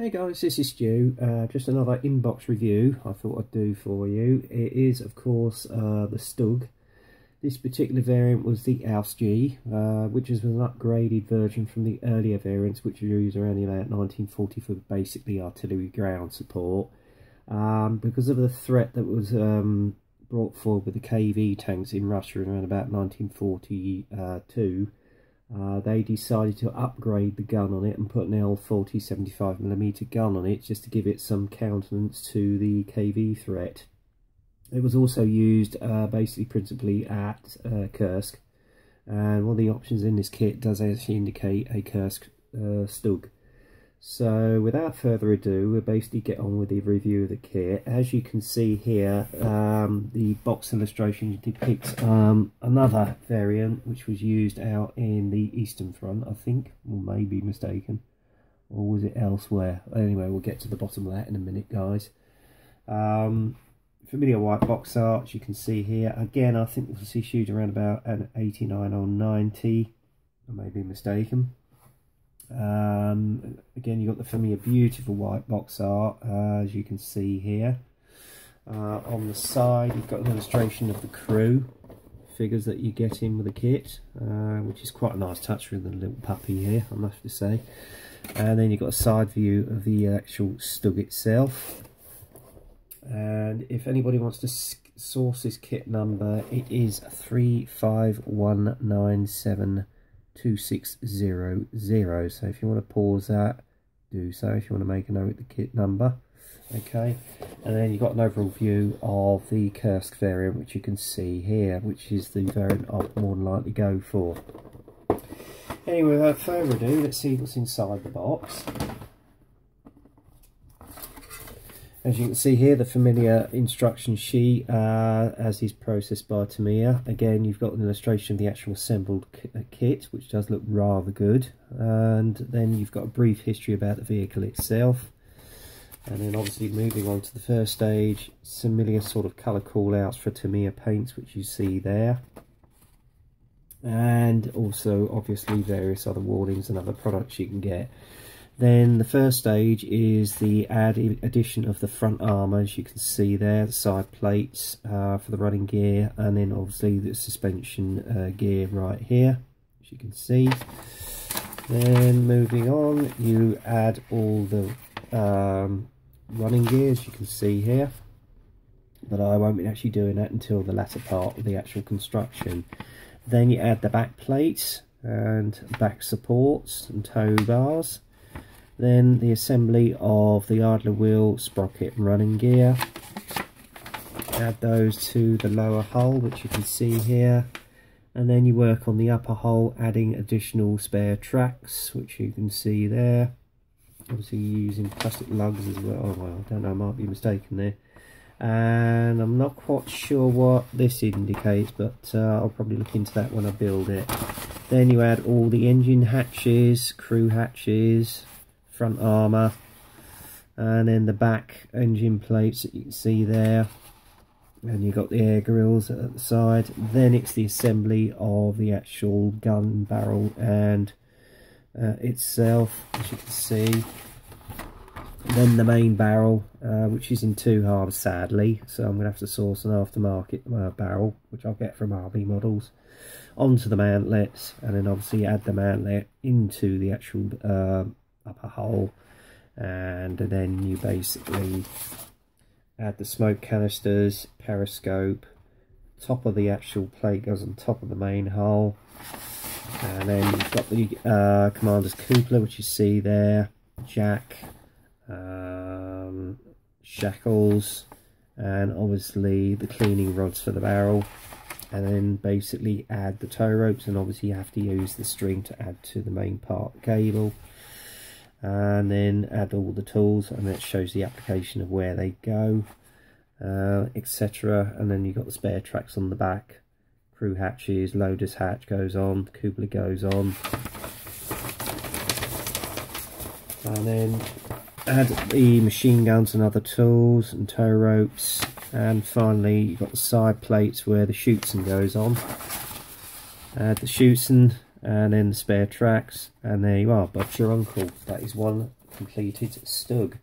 Hey guys, this is Stu. Just another inbox review I thought I'd do for you. It is, of course, the Stug. This particular variant was the Ausf, which is an upgraded version from the earlier variants, which were used around about 1940 for basically artillery ground support. Because of the threat that was brought forward with the KV tanks in Russia around about 1942, they decided to upgrade the gun on it and put an L40 75mm gun on it just to give it some countenance to the KV threat. It was also used basically principally at Kursk, and one of the options in this kit does actually indicate a Kursk Stug. So without further ado, we'll basically get on with the review of the kit. As you can see here, the box illustration depicts another variant which was used out in the Eastern Front, I think, or may be mistaken, or was it elsewhere? Anyway, we'll get to the bottom of that in a minute, guys. Familiar white box art, as you can see here. Again, I think this was issued around about an 89 or 90, I may be mistaken. Again, you've got the familiar beautiful white box art, as you can see here. On the side, you've got an illustration of the crew figures that you get in with the kit, which is quite a nice touch with the little puppy here, I must say. And then you've got a side view of the actual Stug itself. And if anybody wants to source this kit number, it is 351972600. So if you want to pause that, do so. If you want to make a note of the kit number, okay. And then you've got an overall view of the Kursk variant, which you can see here, which is the variant I'd more than likely go for. Anyway, without further ado, let's see what's inside the box. As you can see here, the familiar instruction sheet, as is processed by Tamiya. Again, you've got an illustration of the actual assembled kit, which does look rather good. And then you've got a brief history about the vehicle itself. And then obviously moving on to the first stage, familiar sort of colour call-outs for Tamiya paints, which you see there. And also, obviously, various other warnings and other products you can get. Then the first stage is the addition of the front armour, as you can see there, the side plates for the running gear, and then obviously the suspension gear right here, as you can see. Then moving on, you add all the running gear, as you can see here, but I won't be actually doing that until the latter part of the actual construction. Then you add the back plates and back supports and tow bars. Then the assembly of the idler wheel, sprocket and running gear. Add those to the lower hull, which you can see here. And then you work on the upper hull, adding additional spare tracks, which you can see there. Obviously using plastic lugs as well. Oh, well, I don't know, I might be mistaken there. And I'm not quite sure what this indicates, but I'll probably look into that when I build it. Then you add all the engine hatches, crew hatches, front armour, and then the back engine plates that you can see there, and you've got the air grills at the side. Then it's the assembly of the actual gun barrel and itself, as you can see. Then the main barrel, which is in two halves sadly, so I'm going to have to source an aftermarket barrel, which I'll get from RB Models, onto the mantlets, and then obviously add the mantlet into the actual upper hull, and then you basically add the smoke canisters, periscope, top of the actual plate goes on top of the main hull, and then you've got the commander's cupola, which you see there, jack, shackles, and obviously the cleaning rods for the barrel. And then basically add the tow ropes, and obviously you have to use the string to add to the main part of the cable. And then add all the tools, and it shows the application of where they go, etc. And then you've got the spare tracks on the back, crew hatches, loader's hatch goes on, the cupola goes on, and then add the machine guns and other tools and tow ropes. And finally you've got the side plates where the shooting goes on. Add the shooting and then the spare tracks, and there you are, but your uncle. That is one completed Stug.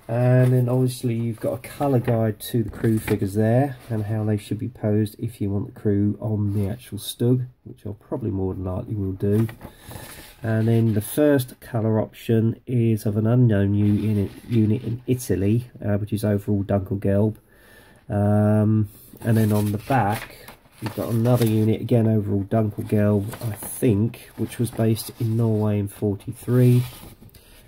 And then obviously you've got a colour guide to the crew figures there and how they should be posed if you want the crew on the actual Stug, which I'll probably more than likely will do. And then the first colour option is of an unknown unit in Italy, which is overall Dunkelgelb. And then on the back you've got another unit, again overall Dunkelgelb, I think, which was based in Norway in 43.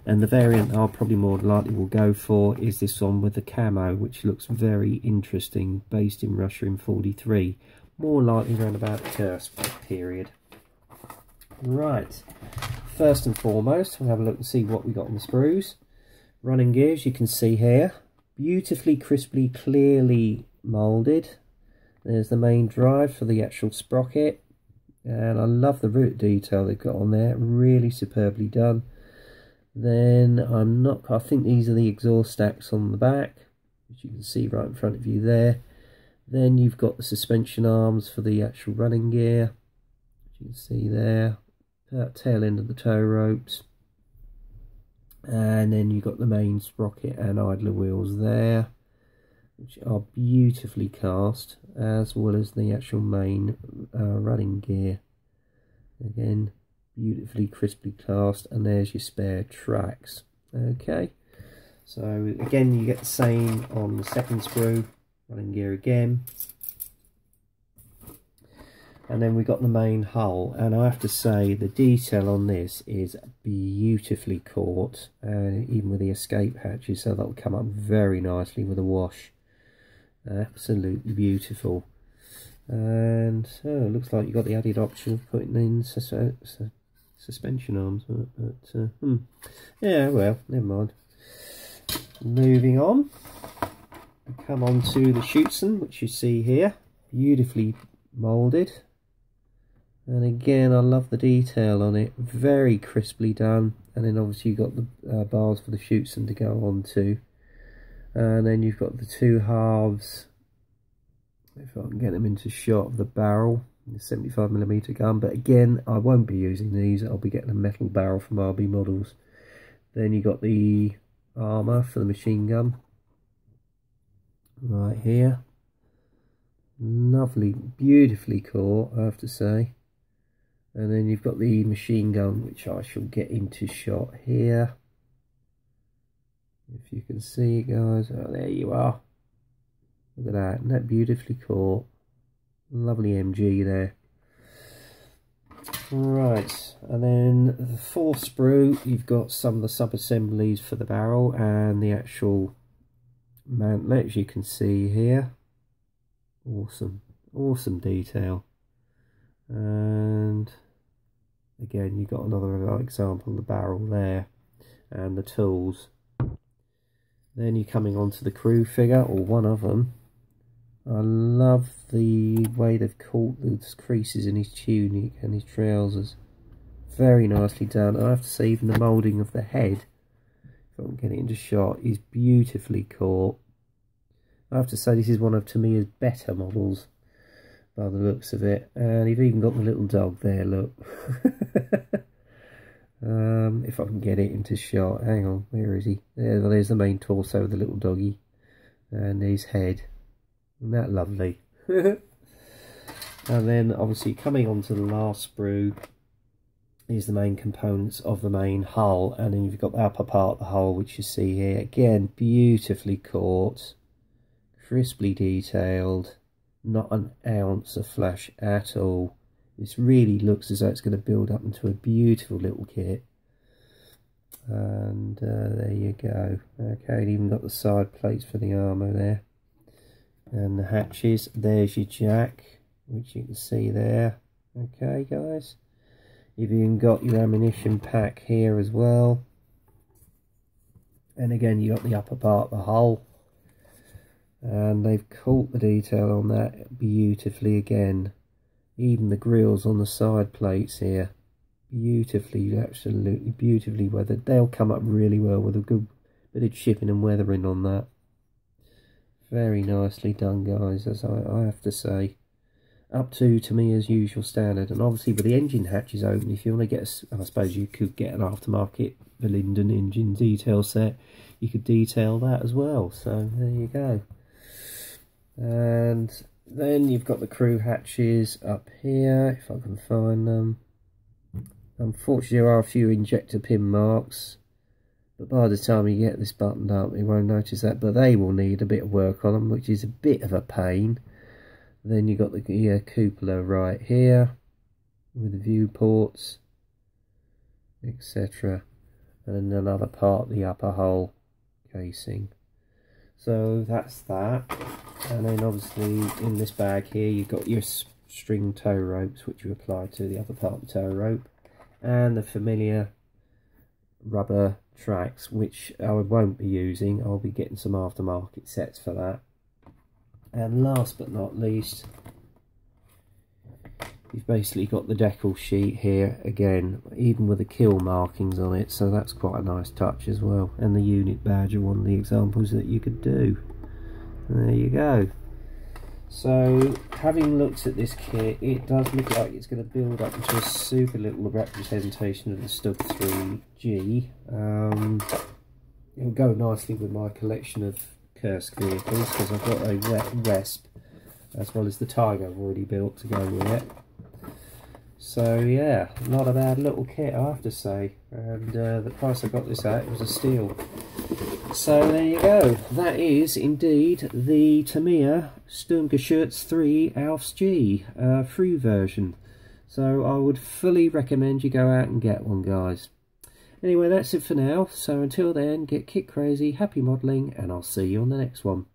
And the variant I'll probably more than likely will go for is this one with the camo, which looks very interesting, based in Russia in 43. More likely around about the Kursk period. Right, first and foremost, we'll have a look and see what we got on the sprues. Running gears, you can see here, beautifully, crisply, clearly moulded. There's the main drive for the actual sprocket. And I love the root detail they've got on there, really superbly done. Then I think these are the exhaust stacks on the back, which you can see right in front of you there. Then you've got the suspension arms for the actual running gear, which you can see there, tail end of the tow ropes. And then you've got the main sprocket and idler wheels there, which are beautifully cast, as well as the actual main running gear. Again, beautifully crisply cast, and there's your spare tracks. Okay, so again you get the same on the second sprue, running gear again, and then we got the main hull. And I have to say the detail on this is beautifully caught, and even with the escape hatches, so that will come up very nicely with a wash. Absolutely beautiful. And so it looks like you got the added option of putting in suspension arms, but yeah, well, never mind. Moving on, we come on to the Schutzen, which you see here, beautifully moulded. And again, I love the detail on it, very crisply done. And then obviously you've got the bars for the Schutzen to go on to. And then you've got the two halves, if I can get them into shot, of the barrel, the 75mm gun. But again, I won't be using these, I'll be getting a metal barrel from RB Models. Then you got the armour for the machine gun right here. Lovely, beautifully caught, I have to say. And then you've got the machine gun, which I shall get into shot here, if you can see, guys. Oh, there you are. Look at that, isn't that beautifully caught? Lovely MG there. Right, and then the fourth sprue, you've got some of the sub-assemblies for the barrel and the actual mantlet, as you can see here. Awesome, awesome detail. And again, you've got another example of the barrel there and the tools. Then you're coming on to the crew figure, or one of them. I love the way they've caught those creases in his tunic and his trousers. Very nicely done. I have to say, even the moulding of the head, if I can get it into shot, is beautifully caught. I have to say, this is one of Tamiya's better models by the looks of it. And you've even got the little dog there, look. If I can get it into shot. Hang on, where is he? There's the main torso of the little doggy. And his head. Isn't that lovely? And then obviously coming on to the last sprue is the main components of the main hull. And then you've got the upper part of the hull, which you see here. Again, beautifully caught. Crisply detailed. Not an ounce of flash at all. This really looks as though it's going to build up into a beautiful little kit. And there you go. Okay, even got the side plates for the armour there. And the hatches. There's your jack, which you can see there. Okay, guys. You've even got your ammunition pack here as well. And again, you got the upper part of the hull. And they've caught the detail on that beautifully again. Even the grills on the side plates here, beautifully, absolutely beautifully weathered. They'll come up really well with a good bit of chipping and weathering on that. Very nicely done, guys, as I have to say. up to Tamiya's usual standard. And obviously with the engine hatches open, if you want to get, I suppose you could get an aftermarket Linden engine detail set, you could detail that as well. So there you go. And then you've got the crew hatches up here, if I can find them. Unfortunately there are a few injector pin marks, but by the time you get this buttoned up you won't notice that, but they will need a bit of work on them, which is a bit of a pain. Then you've got the cupola right here with the viewports, etc. And another part, the upper hull casing. So that's that. And then obviously in this bag here you've got your string tow ropes, which you apply to the upper part of the tow rope, and the familiar rubber tracks, which I won't be using. I'll be getting some aftermarket sets for that. And last but not least, you've basically got the decal sheet here again, even with the kill markings on it, so that's quite a nice touch as well. And the unit badge are one of the examples that you could do. There you go. So having looked at this kit, it does look like it's going to build up into a super little representation of the Stug3G. It'll go nicely with my collection of Kursk vehicles, because I've got a Wesp as well as the Tiger I've already built to go with it. So yeah, not a bad little kit, I have to say, and the price I got this at, it was a steal. So there you go, that is indeed the Tamiya Stug3 Ausf G free version. So I would fully recommend you go out and get one, guys. Anyway, that's it for now. So until then, get kit crazy, happy modelling, and I'll see you on the next one.